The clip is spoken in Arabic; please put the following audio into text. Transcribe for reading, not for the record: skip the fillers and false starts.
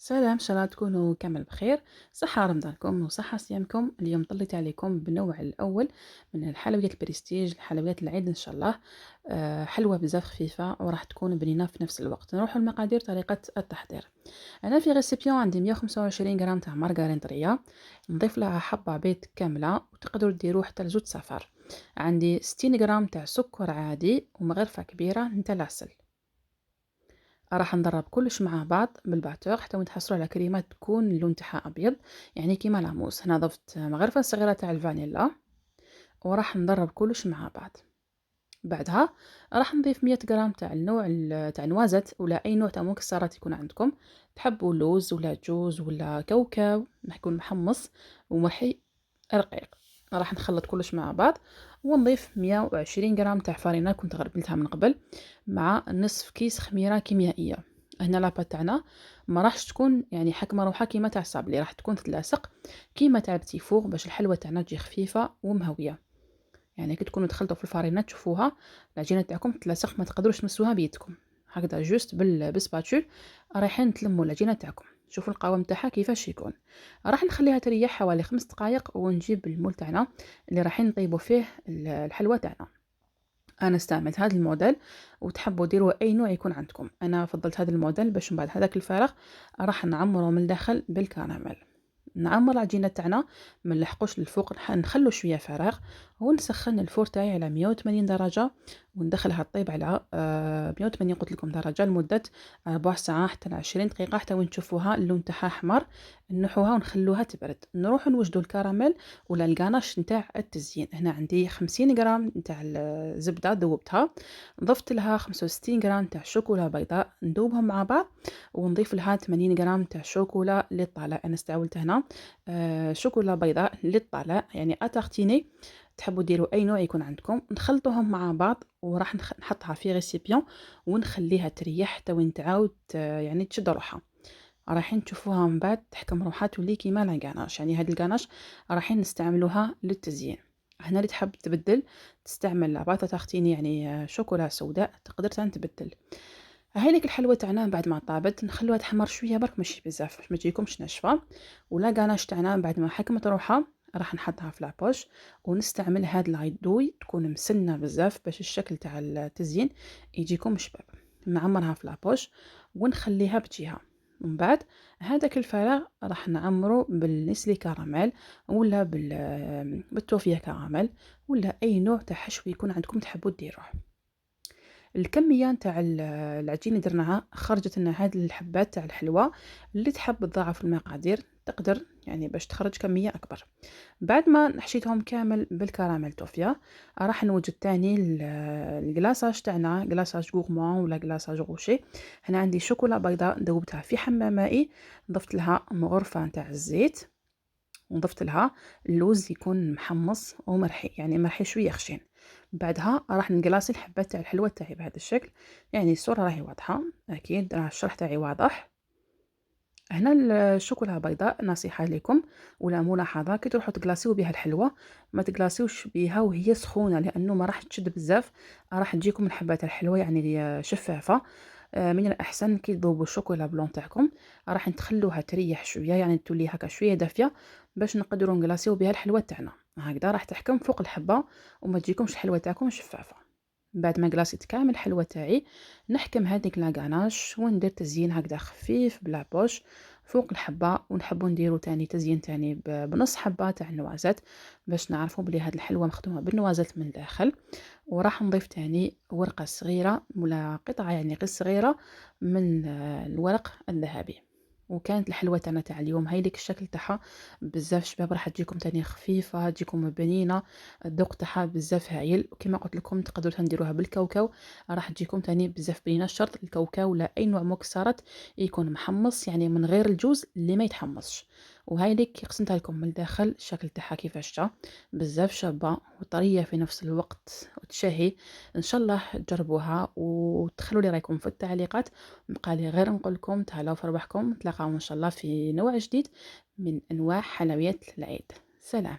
سلام، إن شاء الله تكونوا كامل بخير. صحة رمضانكم وصحة صيامكم. اليوم طليت عليكم بالنوع الأول من الحلويات البريستيج، الحلويات العيد إن شاء الله. حلوة بزاف خفيفة وراح تكون بنينة في نفس الوقت. نروح المقادير، طريقة التحضير. أنا في ريسيبيون عندي 125 غرام تاع مارغرين طرية، نضيف لها حبة بيض كاملة وتقدروا ديروا حتى لزوج صفار. عندي 60 غرام تاع سكر عادي ومغرفة كبيرة نتاع العسل. راح نضرب كلش مع بعض بالباتور حتى وين تحصلوا على كريمه تكون اللون تاعها ابيض، يعني كيما لاموس. هنا ضفت مغرفه صغيره تاع الفانيلا وراح نضرب كلش مع بعض. بعدها راح نضيف 100 غرام تاع النوع تاع نوازت ولا اي نوع تاع مكسرات يكون عندكم. تحبوا لوز ولا جوز ولا كاوكاو يكون محمص ومحي رقيق. راح نخلط كلش مع بعض ونضيف 120 غرام تاع فارينة كنت غربلتها من قبل مع نصف كيس خميرة كيميائية. هنا لابا تاعنا ما راحش تكون يعني حكمة روحها كيما تاع الصابلي، راح تكون تتلاصق كيما تاع البتي فور باش الحلوة تاعنا تجي خفيفة ومهوية. يعني كي تكونوا تخلطوا في الفارينة تشوفوها العجينة تاعكم تتلاصق، ما تقدروش تمسوها بيدكم. هكذا جوست بالسباتشول رايحين تلموا العجينة تاعكم. شوفوا القوام تاعها كيفاش يكون. راح نخليها تريح حوالي 5 دقائق ونجيب المول تاعنا اللي رايحين نطيبوا فيه الحلوى تاعنا. انا استعملت هذا الموديل وتحبوا ديروا اي نوع يكون عندكم. انا فضلت هذا الموديل باش من بعد هذاك الفارغ راح نعمره من الداخل بالكراميل. نعمر العجينه تاعنا، ما نلحقوش للفوق، نخلو شويه فراغ ونسخن الفور تاعي على 180 درجه وندخلها طيب على 180 قلت لكم درجه لمده ربع ساعه حتى 20 دقيقه حتى وين تشوفوها اللون تاعها احمر. نحوها ونخلوها تبرد. نروح نوجدوا الكراميل ولا الغاناش نتاع التزيين. هنا عندي 50 غرام نتاع الزبده ذوبتها، ضفت لها 65 غرام تاع شوكولا بيضاء ندوبهم مع بعض ونضيف لها 80 غرام تاع شوكولا للطلاء. انا استعملت هنا شوكولا بيضاء للطلاء يعني اتارتيني. تحبوا ديروا اي نوع يكون عندكم. نخلطوهم مع بعض وراح نحطها في ريسيبيون ونخليها تريح حتى وين تعاود يعني تشد روحها. رايحين تشوفوها من بعد تحكم روحها تولي كيما لاكاناش. يعني هاد الكاناش رايحين نستعملوها للتزيين. هنا اللي تحب تبدل تستعمل لاباطا تختيني يعني شوكولا سوداء تقدر تبدل. هايليك الحلوى تاعنا بعد ما طابت نخلوها تحمر شويه برك ماشي بزاف باش ما تجيكمش ناشفه. ولا كاناش تاعنا بعد ما حكمت روحها راح نحطها في لابوش ونستعمل هاد العيدوي تكون مسنه بزاف باش الشكل تاع التزيين يجيكم شباب. نعمرها في لابوش ونخليها بجهه. من بعد هذاك الفراغ راح نعمره بالنسلي كراميل ولا بالتوفيه كراميل ولا اي نوع تاع حشو يكون عندكم تحبوا ديروه. الكمية نتاع العجينة درناها خرجت لنا هاد الحبات تاع الحلوى. اللي تحب تضاعف المقادير تقدر يعني باش تخرج كمية أكبر. بعد ما حشيتهم كامل بالكراميل توفيا راح نوجد تاني الكلاصاج تاعنا، كلاصاج غورمون ولا كلاصاج روشي. هنا عندي شوكولا بيضاء ذوبتها في حمام مائي، ضفت لها غرفة نتاع الزيت وضفت لها اللوز يكون محمص ومرحي يعني مرحي شويه خشين. بعدها راح نقلاصي الحبات تاع الحلوى تاعي بهذا الشكل. يعني الصوره راهي واضحه اكيد، راه الشرح تاعي واضح. هنا الشوكولا بيضاء نصيحه لكم ولا ملاحظه كي تروحوا تقلاصيو بها الحلوى ما تقلاصيوش بها وهي سخونه لانه ما راح تشد بزاف، راح تجيكم الحبات الحلوى يعني شفافه. من الأحسن كي تذوبوا الشوكولا بلون تاعكم راح تخلوها تريح شوية يعني تولي هكا شوية دافية باش نقدروا نقلاصيو بها الحلوى تاعنا. هكذا راح تحكم فوق الحبة وما تجيكمش الحلوى تاعكم شفافة. بعد ما قلاصيت كامل الحلوى تاعي نحكم هذيك لاكاناش وندير تزيين هكذا خفيف بلا بوش فوق الحبة. ونحبوا نديروا تاني تزيين تاني بنص حبة تاع النوازات باش نعرفوا بلي هاد الحلوى مخدومة بالنوازات من الداخل. وراح نضيف تاني ورقة صغيرة ولا قطعة يعني غير صغيرة من الورق الذهبي. وكانت الحلوى تاعنا تاع اليوم هايليك الشكل تاعها بزاف شباب، راح تجيكم تاني خفيفة تجيكم بنينة. الذوق تاعها بزاف هايل وكما قلت لكم تقدروا تنديروها بالكاوكاو راح تجيكم تاني بزاف بنينة. شرط الكاوكاو ولا اي نوع مكسرات يكون محمص يعني من غير الجوز اللي ما يتحمصش. وهايليك قسمتها لكم من الداخل الشكل تاعها كيفاش جا بزاف شابة وطرية في نفس الوقت وتشهي. ان شاء الله تجربوها وتخلوا لي رايكم في التعليقات. بقى لي غير نقول لكم تهلاو في ربحكم، نتلاقاو ان شاء الله في نوع جديد من انواع حلويات العيد. سلام.